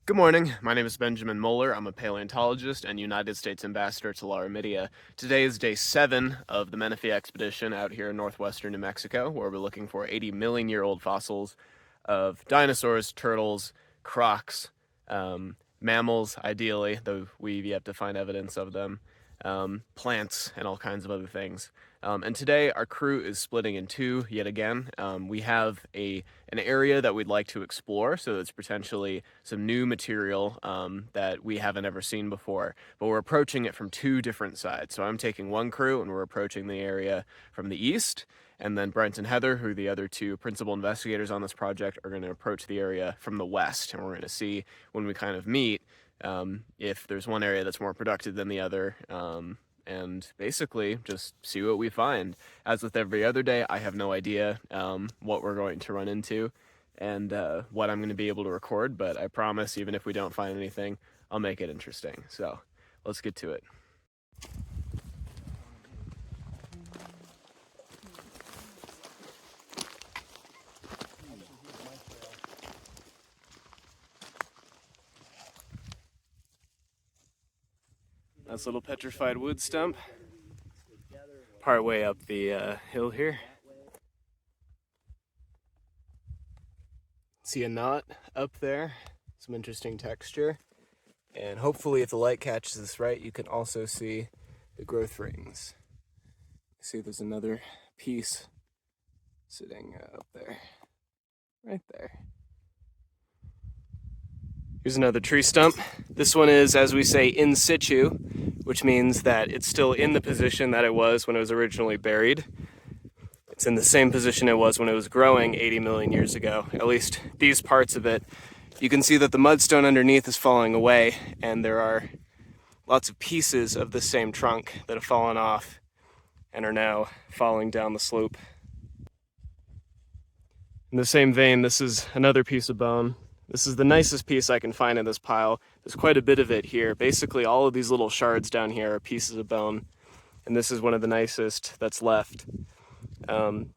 Good morning. My name is Benjamin Moeller. I'm a paleontologist and United States Ambassador to Laramidia. Today is day 7 of the Menefee expedition out here in northwestern New Mexico, where we're looking for 80 million year old fossils of dinosaurs, turtles, crocs, mammals, ideally, though we've yet to find evidence of them, plants, and all kinds of other things. And today our crew is splitting in two yet again. We have an area that we'd like to explore, so it's potentially some new material that we haven't ever seen before, but we're approaching it from two different sides. So I'm taking one crew and we're approaching the area from the east, and then Brent and Heather, who are the other two principal investigators on this project, are going to approach the area from the west, and we're going to see when we kind of meet if there's one area that's more productive than the other, and basically just see what we find. As with every other day, I have no idea what we're going to run into and what I'm going to be able to record, but I promise, even if we don't find anything, I'll make it interesting. So let's get to it. Nice little petrified wood stump, part way up the hill here. See a knot up there, some interesting texture, and hopefully if the light catches this right, you can also see the growth rings. See, there's another piece sitting up there, right there. Here's another tree stump. This one is, as we say, in situ, which means that it's still in the position that it was when it was originally buried. It's in the same position it was when it was growing 80 million years ago, at least these parts of it. You can see that the mudstone underneath is falling away, and there are lots of pieces of the same trunk that have fallen off and are now falling down the slope. In the same vein, this is another piece of bone. This is the nicest piece I can find in this pile. There's quite a bit of it here. Basically, all of these little shards down here are pieces of bone, and this is one of the nicest that's left.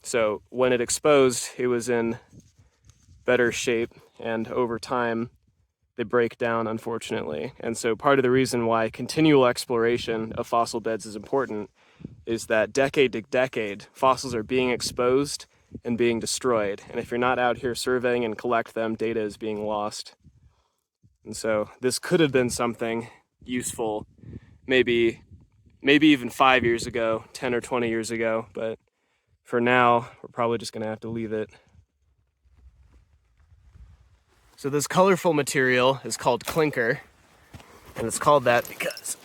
So when it exposed, it was in better shape, and over time, they break down, unfortunately. And so part of the reason why continual exploration of fossil beds is important is that decade to decade, fossils are being exposed and being destroyed. And if you're not out here surveying and collect them, data is being lost. And so this could have been something useful, maybe even 5 years ago, 10 or 20 years ago, but for now, we're probably just gonna have to leave it. So this colorful material is called clinker, and it's called that because,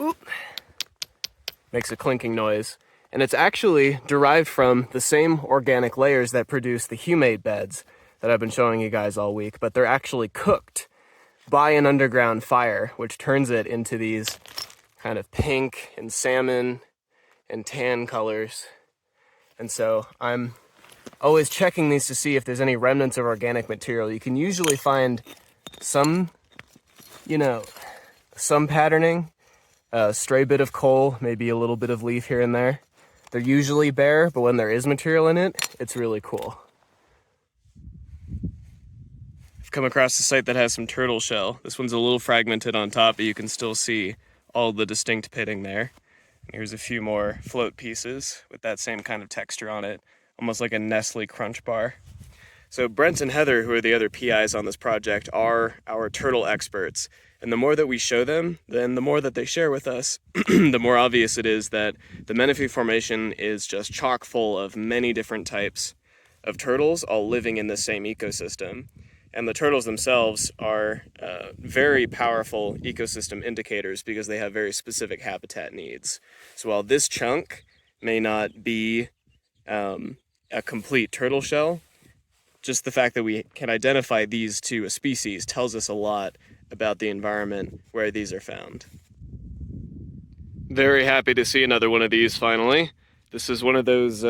makes a clinking noise. And it's actually derived from the same organic layers that produce the humate beds that I've been showing you guys all week, but they're actually cooked by an underground fire, which turns it into these kind of pink and salmon and tan colors. And so I'm always checking these to see if there's any remnants of organic material. You can usually find some, some patterning, a stray bit of coal, maybe a little bit of leaf here and there. They're usually bare, but when there is material in it, it's really cool. I've come across a site that has some turtle shell. This one's a little fragmented on top, but you can still see all the distinct pitting there. And here's a few more float pieces with that same kind of texture on it, almost like a Nestle Crunch bar. So Brent and Heather, who are the other PIs on this project, are our turtle experts. And the more that we show them, then the more that they share with us, the more obvious it is that the Menefee Formation is just chock full of many different types of turtles, all living in the same ecosystem. And the turtles themselves are very powerful ecosystem indicators because they have very specific habitat needs. So while this chunk may not be a complete turtle shell, just the fact that we can identify these to a species tells us a lot about the environment where these are found. Very happy to see another one of these finally. This is one of those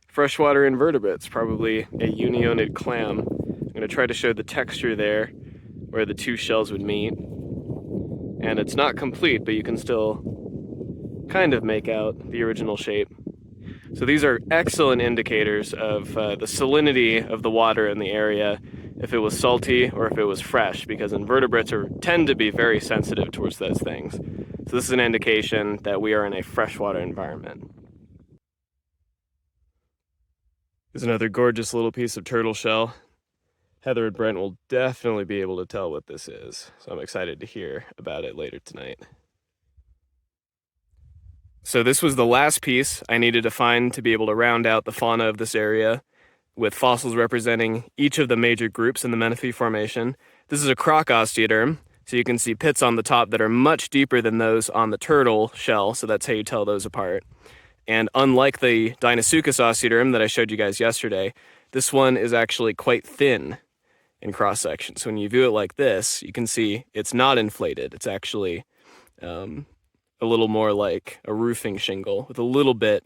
freshwater invertebrates, probably a unionid clam. I'm going to try to show the texture there where the two shells would meet. And it's not complete, but you can still kind of make out the original shape. So these are excellent indicators of the salinity of the water in the area if it was salty or if it was fresh, because invertebrates tend to be very sensitive towards those things. So this is an indication that we are in a freshwater environment. Here's another gorgeous little piece of turtle shell. Heather and Brent will definitely be able to tell what this is, so I'm excited to hear about it later tonight. So this was the last piece I needed to find to be able to round out the fauna of this area, with fossils representing each of the major groups in the Menefee Formation. This is a Croc osteoderm, so you can see pits on the top that are much deeper than those on the turtle shell, so that's how you tell those apart. And unlike the Deinosuchus osteoderm that I showed you guys yesterday, this one is actually quite thin in cross-section. So when you view it like this, you can see it's not inflated. It's actually a little more like a roofing shingle with a little bit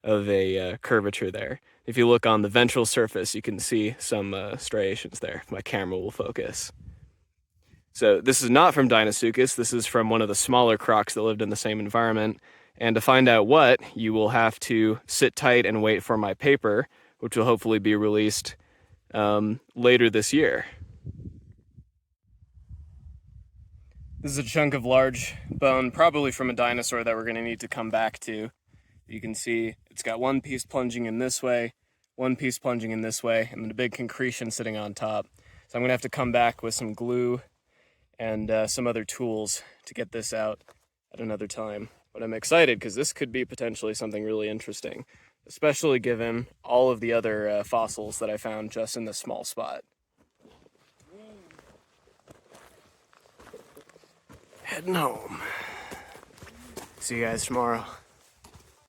of a curvature there. If you look on the ventral surface, you can see some striations there. If my camera will focus. So this is not from Deinosuchus. This is from one of the smaller crocs that lived in the same environment. And to find out what, you will have to sit tight and wait for my paper, which will hopefully be released later this year. This is a chunk of large bone, probably from a dinosaur that we're going to need to come back to. You can see it's got one piece plunging in this way, one piece plunging in this way, and then a big concretion sitting on top. So I'm going to have to come back with some glue and some other tools to get this out at another time. But I'm excited because this could be potentially something really interesting, especially given all of the other fossils that I found just in this small spot. Heading home. See you guys tomorrow.